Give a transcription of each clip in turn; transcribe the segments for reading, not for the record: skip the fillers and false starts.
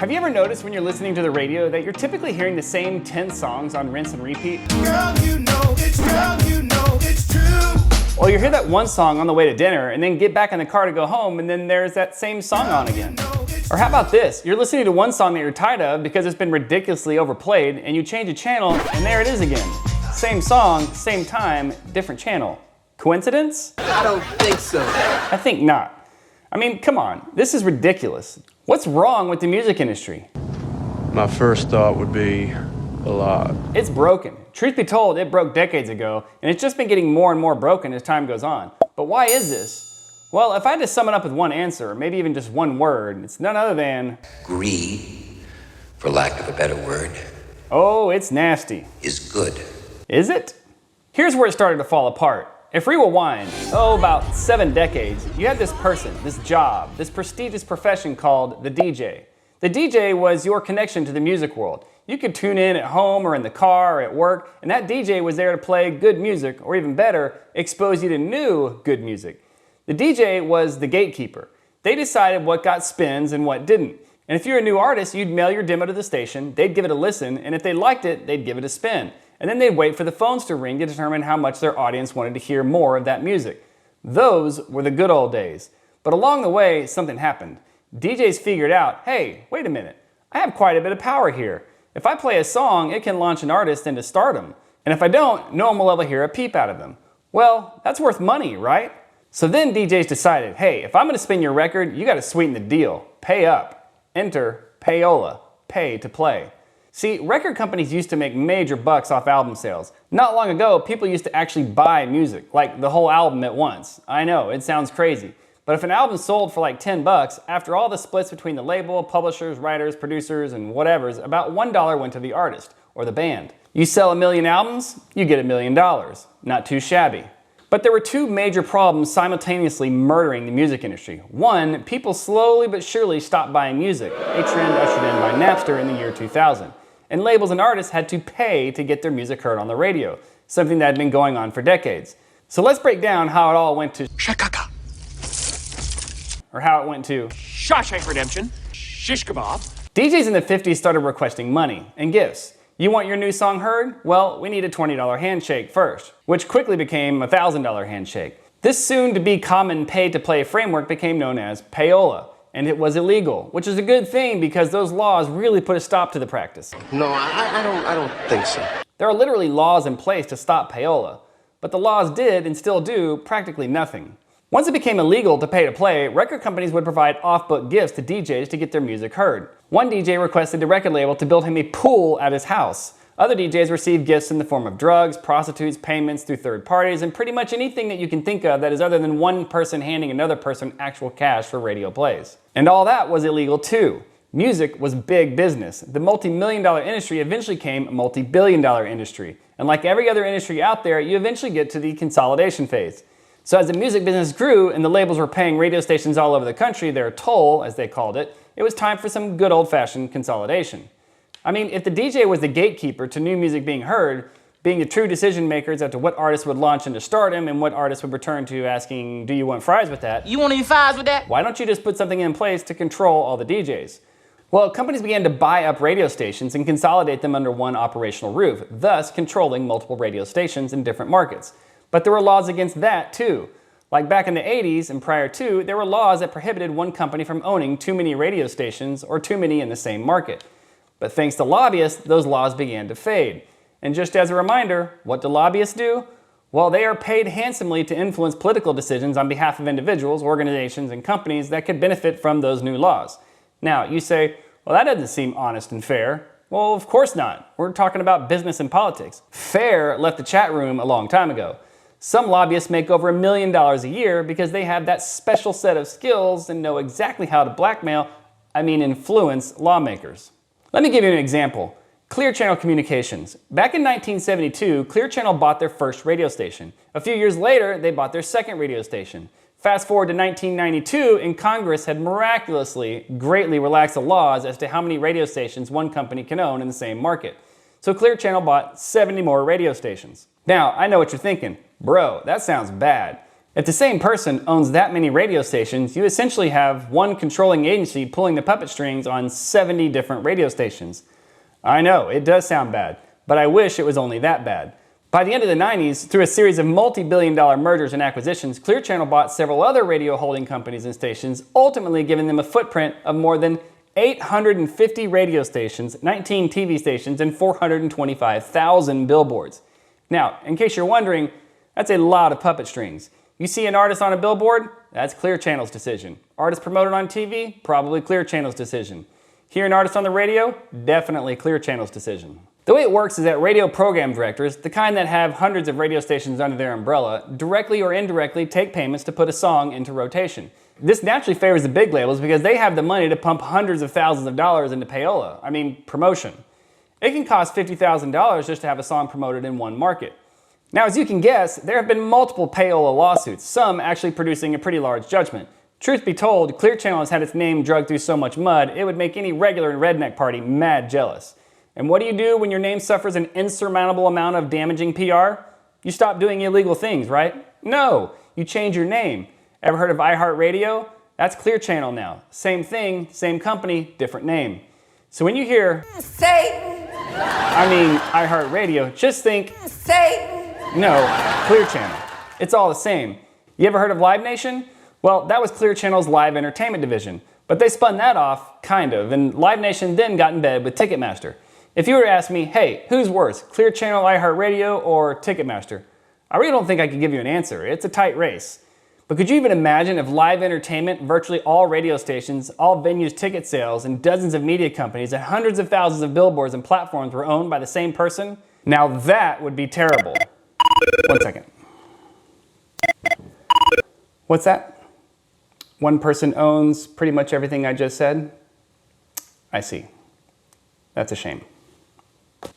Have you ever noticed when you're listening to the radio that you're typically hearing the same 10 songs on rinse and repeat? Girl, you know it's true. Well, you hear that one song on the way to dinner and then get back in the car to go home and then there's that same song on again. Or how about this? You're listening to one song that you're tired of because it's been ridiculously overplayed and you change a channel and there it is again. Same song, same time, different channel. Coincidence? I don't think so. I think not. I mean, come on, this is ridiculous. What's wrong with the music industry? My first thought would be a lot. It's broken. Truth be told, it broke decades ago, and it's just been getting more and more broken as time goes on. But why is this? Well, if I had to sum it up with one answer, or maybe even just one word, it's none other than... greed, for lack of a better word. Oh, it's nasty. Is good. Is it? Here's where it started to fall apart. If we rewind, about 7 decades, you had this person, this job, this prestigious profession called the DJ. The DJ was your connection to the music world. You could tune in at home or in the car or at work, and that DJ was there to play good music, or even better, expose you to new good music. The DJ was the gatekeeper. They decided what got spins and what didn't. And if you're a new artist, you'd mail your demo to the station, they'd give it a listen, and if they liked it, they'd give it a spin. And then they'd wait for the phones to ring to determine how much their audience wanted to hear more of that music. Those were the good old days. But along the way, something happened. DJs figured out, hey, wait a minute, I have quite a bit of power here. If I play a song, it can launch an artist into stardom. And if I don't, no one will ever hear a peep out of them. Well, that's worth money, right? So then DJs decided, hey, if I'm gonna spin your record, you gotta sweeten the deal. Pay up. Enter payola, pay to play. See, record companies used to make major bucks off album sales. Not long ago, people used to actually buy music, like the whole album at once. I know, it sounds crazy. But if an album sold for like $10, after all the splits between the label, publishers, writers, producers, and whatevers, about $1 went to the artist, or the band. You sell 1 million albums, you get $1 million. Not too shabby. But there were 2 major problems simultaneously murdering the music industry. One, people slowly but surely stopped buying music, a trend ushered in by Napster in the year 2000. And labels and artists had to pay to get their music heard on the radio, something that had been going on for decades. So let's break down how it all went to Shakaka. Or how it went to Shawshank Redemption. Shish kebab. DJs in the 50s started requesting money and gifts. You want your new song heard? Well, we need a $20 handshake first, which quickly became a $1,000 handshake. This soon-to-be common pay-to-play framework became known as payola, and it was illegal, which is a good thing because those laws really put a stop to the practice. No, I don't think so. There are literally laws in place to stop payola, but the laws did and still do practically nothing. Once it became illegal to pay to play, record companies would provide off-book gifts to DJs to get their music heard. One DJ requested the record label to build him a pool at his house. Other DJs received gifts in the form of drugs, prostitutes, payments through third parties, and pretty much anything that you can think of that is other than one person handing another person actual cash for radio plays. And all that was illegal too. Music was big business. The multi-million-dollar industry eventually became a multi-billion-dollar industry. And like every other industry out there, you eventually get to the consolidation phase. So as the music business grew and the labels were paying radio stations all over the country their toll, as they called it, it was time for some good old-fashioned consolidation. I mean, if the DJ was the gatekeeper to new music being heard, being the true decision makers as to what artists would launch into stardom and what artists would return to asking, do you want fries with that? You want any fries with that? Why don't you just put something in place to control all the DJs? Well, companies began to buy up radio stations and consolidate them under one operational roof, thus controlling multiple radio stations in different markets. But there were laws against that too. Like back in the 80s and prior to, there were laws that prohibited one company from owning too many radio stations or too many in the same market. But thanks to lobbyists, those laws began to fade. And just as a reminder, what do lobbyists do? Well, they are paid handsomely to influence political decisions on behalf of individuals, organizations, and companies that could benefit from those new laws. Now, you say, well, that doesn't seem honest and fair. Well, of course not. We're talking about business and politics. Fair left the chat room a long time ago. Some lobbyists make over $1 million a year because they have that special set of skills and know exactly how to influence lawmakers. Let me give you an example. Clear Channel Communications. Back in 1972, Clear Channel bought their first radio station. A few years later, they bought their second radio station. Fast forward to 1992, and Congress had miraculously greatly relaxed the laws as to how many radio stations one company can own in the same market. So Clear Channel bought 70 more radio stations. Now, I know what you're thinking. Bro, that sounds bad. If the same person owns that many radio stations, you essentially have one controlling agency pulling the puppet strings on 70 different radio stations. I know, it does sound bad, but I wish it was only that bad. By the end of the 90s, through a series of multi-billion-dollar mergers and acquisitions, Clear Channel bought several other radio holding companies and stations, ultimately giving them a footprint of more than 850 radio stations, 19 TV stations, and 425,000 billboards. Now, in case you're wondering, that's a lot of puppet strings. You see an artist on a billboard? That's Clear Channel's decision. Artist promoted on TV? Probably Clear Channel's decision. Hear an artist on the radio? Definitely Clear Channel's decision. The way it works is that radio program directors, the kind that have hundreds of radio stations under their umbrella, directly or indirectly take payments to put a song into rotation. This naturally favors the big labels because they have the money to pump hundreds of thousands of dollars into payola, promotion. It can cost $50,000 just to have a song promoted in one market. Now, as you can guess, there have been multiple payola lawsuits, some actually producing a pretty large judgment. Truth be told, Clear Channel has had its name dragged through so much mud, it would make any regular redneck party mad jealous. And what do you do when your name suffers an insurmountable amount of damaging PR? You stop doing illegal things, right? No, you change your name. Ever heard of iHeartRadio? That's Clear Channel now. Same thing, same company, different name. So when you hear Satan, iHeartRadio, just think Satan. no, Clear Channel. It's all the same. You ever heard of Live Nation? Well, that was Clear Channel's live entertainment division. But they spun that off, kind of, and Live Nation then got in bed with Ticketmaster. If you were to ask me, hey, who's worse, Clear Channel, iHeartRadio, or Ticketmaster? I really don't think I could give you an answer. It's a tight race. But could you even imagine if live entertainment, virtually all radio stations, all venues, ticket sales, and dozens of media companies and hundreds of thousands of billboards and platforms were owned by the same person? Now that would be terrible. 1 second. What's that? One person owns pretty much everything I just said? I see. That's a shame.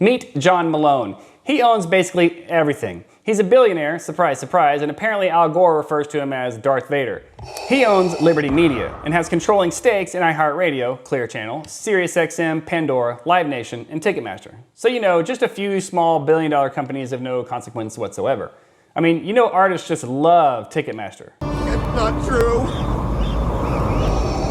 Meet John Malone. He owns basically everything. He's a billionaire, surprise, surprise, and apparently Al Gore refers to him as Darth Vader. He owns Liberty Media and has controlling stakes in iHeartRadio, Clear Channel, SiriusXM, Pandora, Live Nation, and Ticketmaster. So just a few small billion-dollar companies of no consequence whatsoever. Artists just love Ticketmaster. It's not true.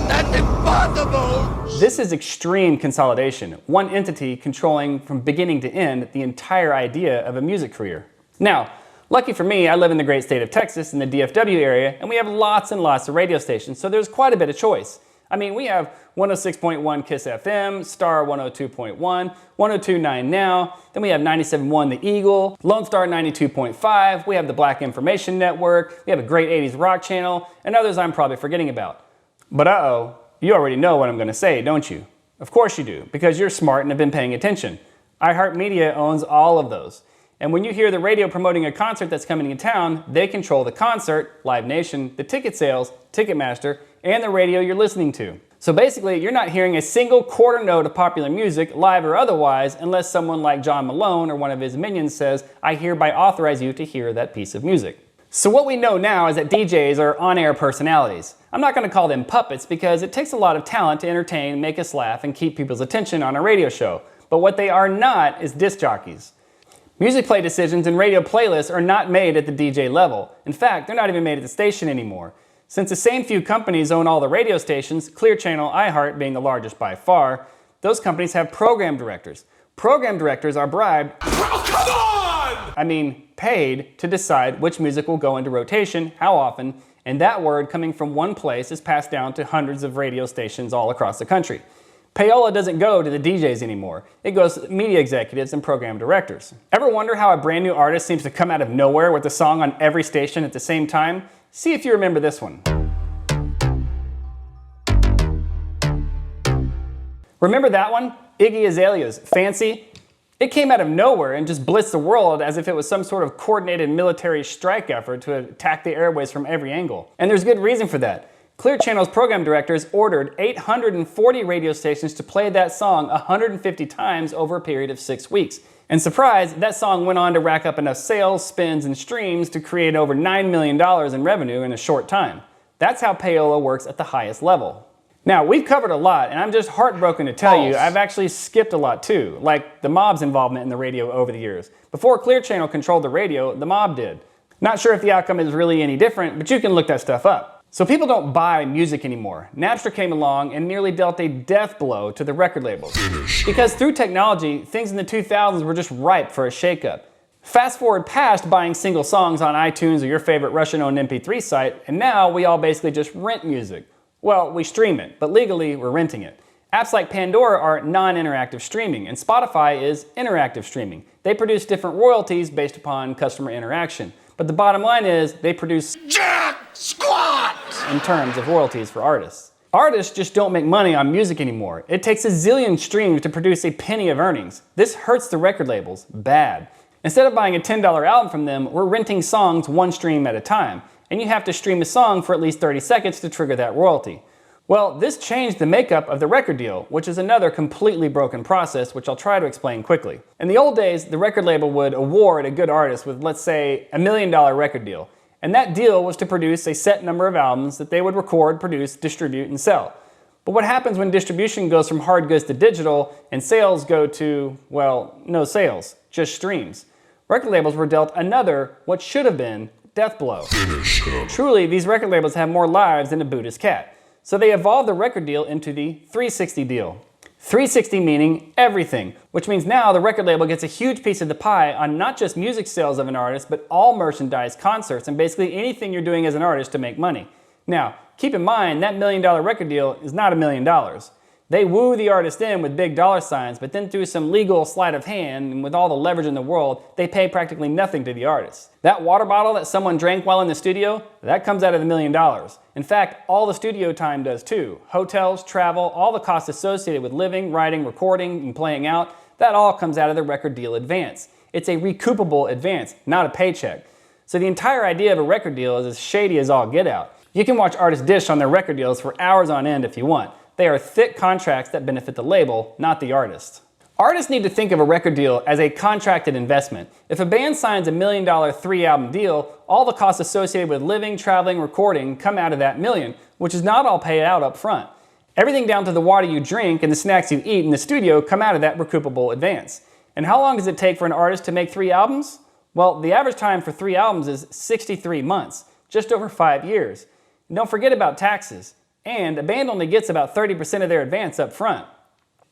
That's impossible. This is extreme consolidation, one entity controlling from beginning to end the entire idea of a music career. Now, lucky for me, I live in the great state of Texas in the DFW area, and we have lots and lots of radio stations, so there's quite a bit of choice. We have 106.1 KISS FM, Star 102.1, 102.9 Now, then we have 97.1 The Eagle, Lone Star 92.5, we have the Black Information Network, we have a great 80s rock channel, and others I'm probably forgetting about. But you already know what I'm going to say, don't you? Of course you do, because you're smart and have been paying attention. iHeartMedia owns all of those. And when you hear the radio promoting a concert that's coming in town, they control the concert, Live Nation, the ticket sales, Ticketmaster, and the radio you're listening to. So basically, you're not hearing a single quarter note of popular music, live or otherwise, unless someone like John Malone or one of his minions says, I hereby authorize you to hear that piece of music. So what we know now is that DJs are on-air personalities. I'm not going to call them puppets because it takes a lot of talent to entertain, make us laugh, and keep people's attention on a radio show. But what they are not is disc jockeys. Music play decisions and radio playlists are not made at the DJ level. In fact, they're not even made at the station anymore. Since the same few companies own all the radio stations, Clear Channel, iHeart being the largest by far, those companies have program directors. Program directors are bribed, paid to decide which music will go into rotation, how often, and that word coming from one place is passed down to hundreds of radio stations all across the country. Payola doesn't go to the DJs anymore. It goes to media executives and program directors. Ever wonder how a brand new artist seems to come out of nowhere with a song on every station at the same time? See if you remember this one. Remember that one? Iggy Azalea's Fancy? It came out of nowhere and just blitzed the world as if it was some sort of coordinated military strike effort to attack the airways from every angle. And there's good reason for that. Clear Channel's program directors ordered 840 radio stations to play that song 150 times over a period of 6 weeks. And surprise, that song went on to rack up enough sales, spins, and streams to create over $9 million in revenue in a short time. That's how payola works at the highest level. Now, we've covered a lot, and I'm just heartbroken to tell you I've actually skipped a lot too, like the mob's involvement in the radio over the years. Before Clear Channel controlled the radio, the mob did. Not sure if the outcome is really any different, but you can look that stuff up. So people don't buy music anymore. Napster came along and nearly dealt a death blow to the record labels. Because through technology, things in the 2000s were just ripe for a shakeup. Fast forward past buying single songs on iTunes or your favorite Russian-owned MP3 site, and now we all basically just rent music. Well, we stream it, but legally we're renting it. Apps like Pandora are non-interactive streaming, and Spotify is interactive streaming. They produce different royalties based upon customer interaction. But the bottom line is, they produce Jack Squat! in terms of royalties for artists. Artists just don't make money on music anymore. It takes a zillion streams to produce a penny of earnings. This hurts the record labels bad. Instead of buying a $10 album from them, we're renting songs one stream at a time, and you have to stream a song for at least 30 seconds to trigger that royalty. Well, this changed the makeup of the record deal, which is another completely broken process, which I'll try to explain quickly. In the old days, the record label would award a good artist with, let's say, $1 million record deal. And that deal was to produce a set number of albums that they would record, produce, distribute, and sell. But what happens when distribution goes from hard goods to digital and sales go to, well, no sales, just streams? Record labels were dealt another, what should have been, death blow. Truly, these record labels have more lives than a Buddhist cat. So they evolved the record deal into the 360 deal. 360 meaning everything, which means now the record label gets a huge piece of the pie on not just music sales of an artist, but all merchandise, concerts, and basically anything you're doing as an artist to make money. Now, keep in mind that $1 million record deal is not $1 million. They woo the artist in with big dollar signs, but then through some legal sleight of hand and with all the leverage in the world, they pay practically nothing to the artist. That water bottle that someone drank while in the studio, that comes out of the $1 million. In fact, all the studio time does too. Hotels, travel, all the costs associated with living, writing, recording, and playing out, that all comes out of the record deal advance. It's a recoupable advance, not a paycheck. So the entire idea of a record deal is as shady as all get out. You can watch artists dish on their record deals for hours on end if you want. They are thick contracts that benefit the label, not the artist. Artists need to think of a record deal as a contracted investment. If a band signs a $1 million 3-album deal, all the costs associated with living, traveling, recording come out of that million, which is not all paid out up front. Everything down to the water you drink and the snacks you eat in the studio come out of that recoupable advance. And how long does it take for an artist to make 3 albums? Well, the average time for 3 albums is 63 months, just over 5 years. And don't forget about taxes. And a band only gets about 30% of their advance up front.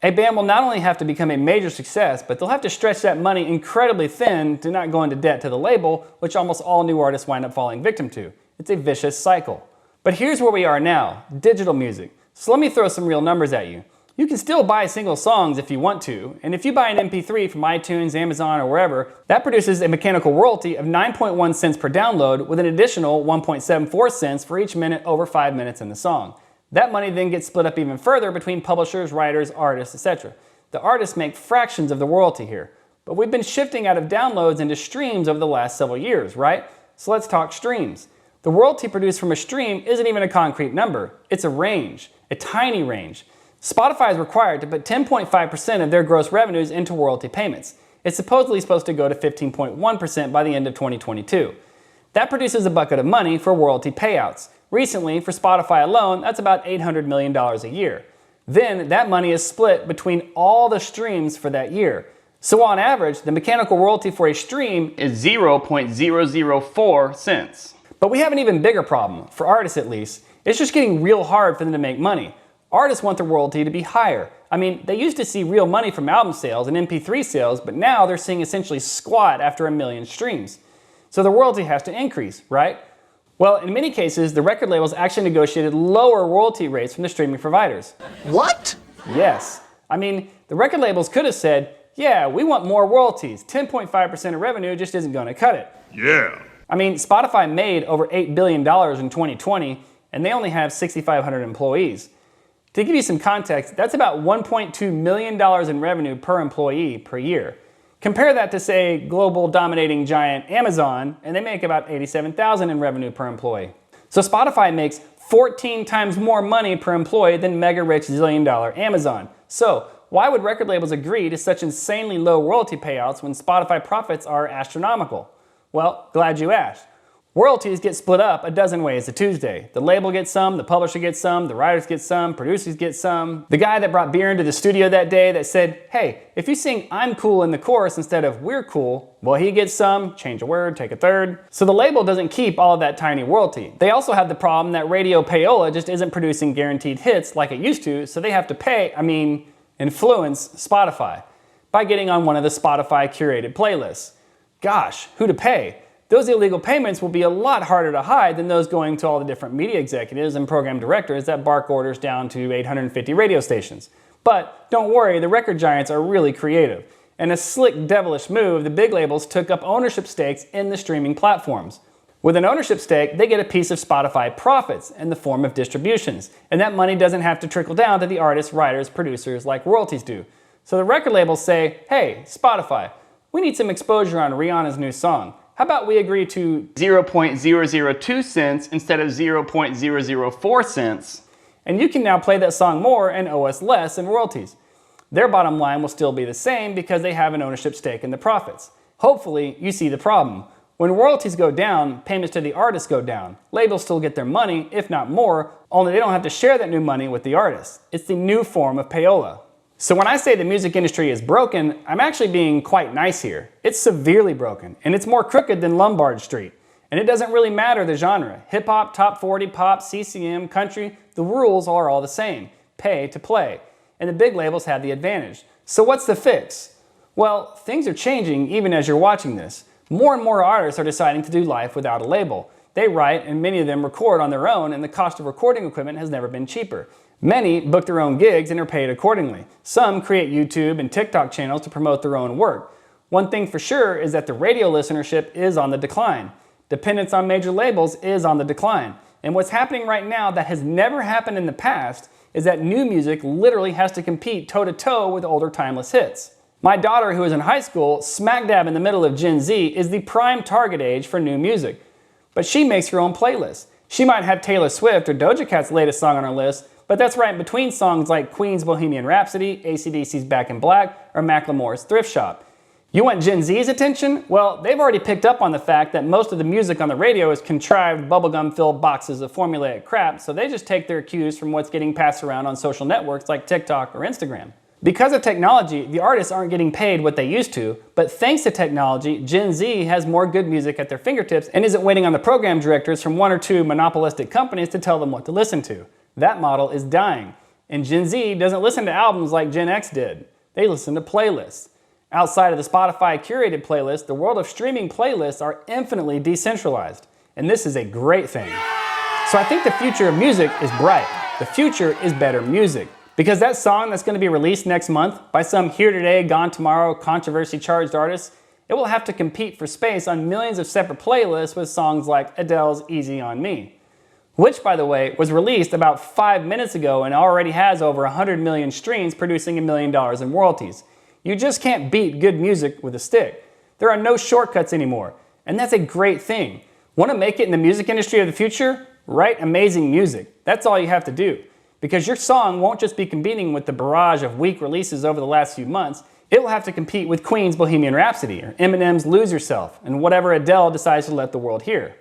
A band will not only have to become a major success, but they'll have to stretch that money incredibly thin to not go into debt to the label, which almost all new artists wind up falling victim to. It's a vicious cycle. But here's where we are now, digital music. So let me throw some real numbers at you. You can still buy single songs if you want to, and if you buy an MP3 from iTunes, Amazon, or wherever, that produces a mechanical royalty of 9.1 cents per download with an additional 1.74 cents for each minute over 5 minutes in the song. That money then gets split up even further between publishers, writers, artists, etc. The artists make fractions of the royalty here. But we've been shifting out of downloads into streams over the last several years, right? So let's talk streams. The royalty produced from a stream isn't even a concrete number. It's a range, a tiny range. Spotify is required to put 10.5% of their gross revenues into royalty payments. It's supposedly supposed to go to 15.1% by the end of 2022. That produces a bucket of money for royalty payouts. Recently, for Spotify alone, that's about $800 million a year. Then that money is split between all the streams for that year. So on average, the mechanical royalty for a stream is 0.004 cents. But we have an even bigger problem, for artists at least. It's just getting real hard for them to make money. Artists want the royalty to be higher. I mean, they used to see real money from album sales and MP3 sales, but now they're seeing essentially squat after 1 million streams. So the royalty has to increase, right? Well, in many cases, the record labels actually negotiated lower royalty rates from the streaming providers. What? Yes. I mean, the record labels could have said, yeah, we want more royalties. 10.5% of revenue just isn't going to cut it. Yeah. I mean, Spotify made over $8 billion in 2020, and they only have 6,500 employees. To give you some context, that's about $1.2 million in revenue per employee per year. Compare that to, say, global dominating giant Amazon, and they make about $87,000 in revenue per employee. So Spotify makes 14 times more money per employee than mega-rich zillion-dollar Amazon. So why would record labels agree to such insanely low royalty payouts when Spotify profits are astronomical? Well, glad you asked. Royalties get split up a dozen ways a Tuesday. The label gets some, the publisher gets some, the writers get some, producers get some. The guy that brought beer into the studio that day that said, hey, if you sing I'm cool in the chorus instead of we're cool, well, he gets some, change a word, take a third. So the label doesn't keep all of that tiny royalty. They also have the problem that radio payola just isn't producing guaranteed hits like it used to, so they have to influence Spotify by getting on one of the Spotify curated playlists. Gosh, who to pay? Those illegal payments will be a lot harder to hide than those going to all the different media executives and program directors that bark orders down to 850 radio stations. But don't worry, the record giants are really creative. In a slick, devilish move, the big labels took up ownership stakes in the streaming platforms. With an ownership stake, they get a piece of Spotify profits in the form of distributions, and that money doesn't have to trickle down to the artists, writers, producers like royalties do. So the record labels say, hey, Spotify, we need some exposure on Rihanna's new song. How about we agree to 0.002 cents instead of 0.004 cents? And you can now play that song more and owe us less in royalties. Their bottom line will still be the same because they have an ownership stake in the profits. Hopefully, you see the problem. When royalties go down, payments to the artists go down. Labels still get their money, if not more, only they don't have to share that new money with the artists. It's the new form of payola. So when I say the music industry is broken, I'm actually being quite nice here. It's severely broken, and it's more crooked than Lombard Street. And it doesn't really matter the genre. Hip-hop, top 40, pop, CCM, country, the rules are all the same. Pay to play. And the big labels have the advantage. So what's the fix? Well, things are changing even as you're watching this. More and more artists are deciding to do life without a label. They write, and many of them record on their own, and the cost of recording equipment has never been cheaper. Many book their own gigs and are paid accordingly. Some create YouTube and TikTok channels to promote their own work. One thing for sure is that the radio listenership is on the decline. Dependence on major labels is on the decline. And what's happening right now that has never happened in the past is that new music literally has to compete toe-to-toe with older timeless hits. My daughter, who is in high school, smack dab in the middle of Gen Z, is the prime target age for new music. But she makes her own playlist. She might have Taylor Swift or Doja Cat's latest song on her list, but that's right in between songs like Queen's Bohemian Rhapsody, AC/DC's Back in Black, or Macklemore's Thrift Shop. You want Gen Z's attention? Well, they've already picked up on the fact that most of the music on the radio is contrived, bubblegum-filled boxes of formulaic crap, so they just take their cues from what's getting passed around on social networks like TikTok or Instagram. Because of technology, the artists aren't getting paid what they used to, but thanks to technology, Gen Z has more good music at their fingertips and isn't waiting on the program directors from one or two monopolistic companies to tell them what to listen to. That model is dying, and Gen Z doesn't listen to albums like Gen X did. They listen to playlists. Outside of the Spotify curated playlist, the world of streaming playlists are infinitely decentralized, and this is a great thing. So I think the future of music is bright. The future is better music. Because that song that's going to be released next month by some here today, gone tomorrow, controversy-charged artists, it will have to compete for space on millions of separate playlists with songs like Adele's Easy on Me. Which, by the way, was released about 5 minutes ago and already has over 100 million streams, producing $1 million in royalties. You just can't beat good music with a stick. There are no shortcuts anymore, and that's a great thing. Want to make it in the music industry of the future? Write amazing music. That's all you have to do. Because your song won't just be competing with the barrage of weak releases over the last few months, it will have to compete with Queen's Bohemian Rhapsody or Eminem's Lose Yourself and whatever Adele decides to let the world hear.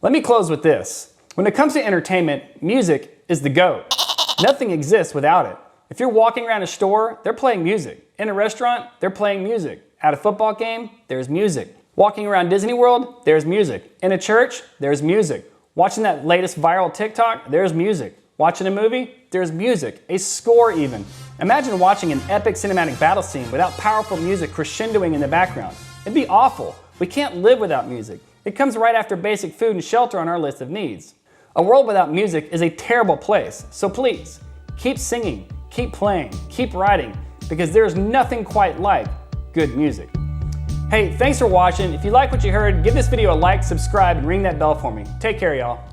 Let me close with this. When it comes to entertainment, music is the GOAT. Nothing exists without it. If you're walking around a store, they're playing music. In a restaurant, they're playing music. At a football game, there's music. Walking around Disney World, there's music. In a church, there's music. Watching that latest viral TikTok, there's music. Watching a movie, there's music. A score even. Imagine watching an epic cinematic battle scene without powerful music crescendoing in the background. It'd be awful. We can't live without music. It comes right after basic food and shelter on our list of needs. A world without music is a terrible place, so please, keep singing, keep playing, keep writing, because there's nothing quite like good music. Hey, thanks for watching. If you like what you heard, give this video a like, subscribe, and ring that bell for me. Take care, y'all.